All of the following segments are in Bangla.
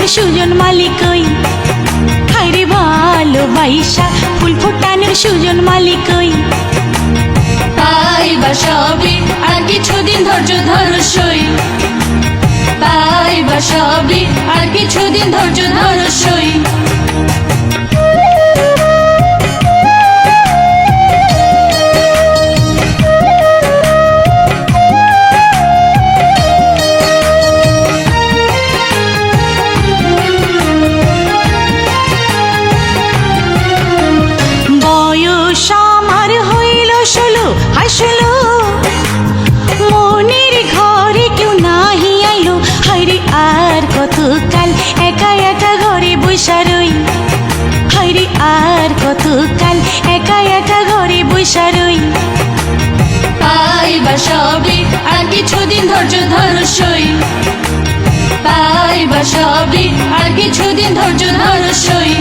ফুটানোর সুজন মালিক ওই। হায়রে ভালোবাসা ফুল ফুটানোর সুজন মালিক ওই। পাইবা সবই আর কিছুদিন ধৈর্য ধরো সই। পাইবা সবই আর কিছুদিন ধৈর্য ধরো সই। বয়স আমার হইল 16, হায় 16, মনের ঘরে কেউ নাহি আইলো। হায়রে আর কতকাল একা একা ঘরে বইসা রই। হায়রে আর কতকাল একা একা ঘরে বইসা রই। পাইবা সবই আর কিছুদিন ধৈর্য ধরো সই। পাইবা সবই আর কিছুদিন ধৈর্য ধরো সই।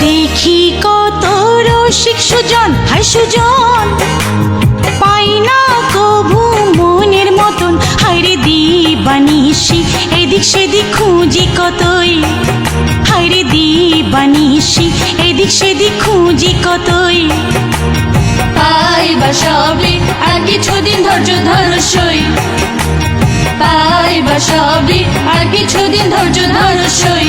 দেখি কত রসিক সুজন, হায় সুজন, পাই না কভু মনের মতন। হায়রে দিবানিশি এদিক সেদিক খুঁজি কতই। হায়রে দিবানিশি এদিক সেদিক খুঁজি কতই। পাইবা সবই আর কিছুদিন ধৈর্য ধরো সই। পাইবা সবই আর কিছুদিন ধৈর্য ধরো সই।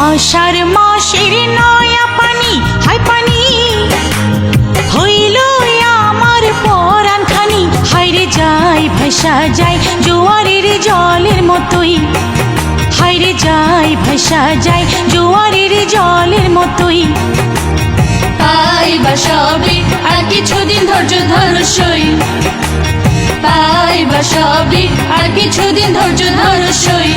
আষাঢ় মাসের নয়া পানি, হায় পানি, হইল আমার পরাণ খানি। হায়রে যায় ভাসা যায় জোয়ারের জলের মতোই। হায়রে যায় ভাসা যায় জোয়ারের জলের মতোই। পাইবা সবই আর কিছুদিন ধৈর্য ধরো সই। পাইবা সবই আর কিছুদিন ধৈর্য ধরো সই।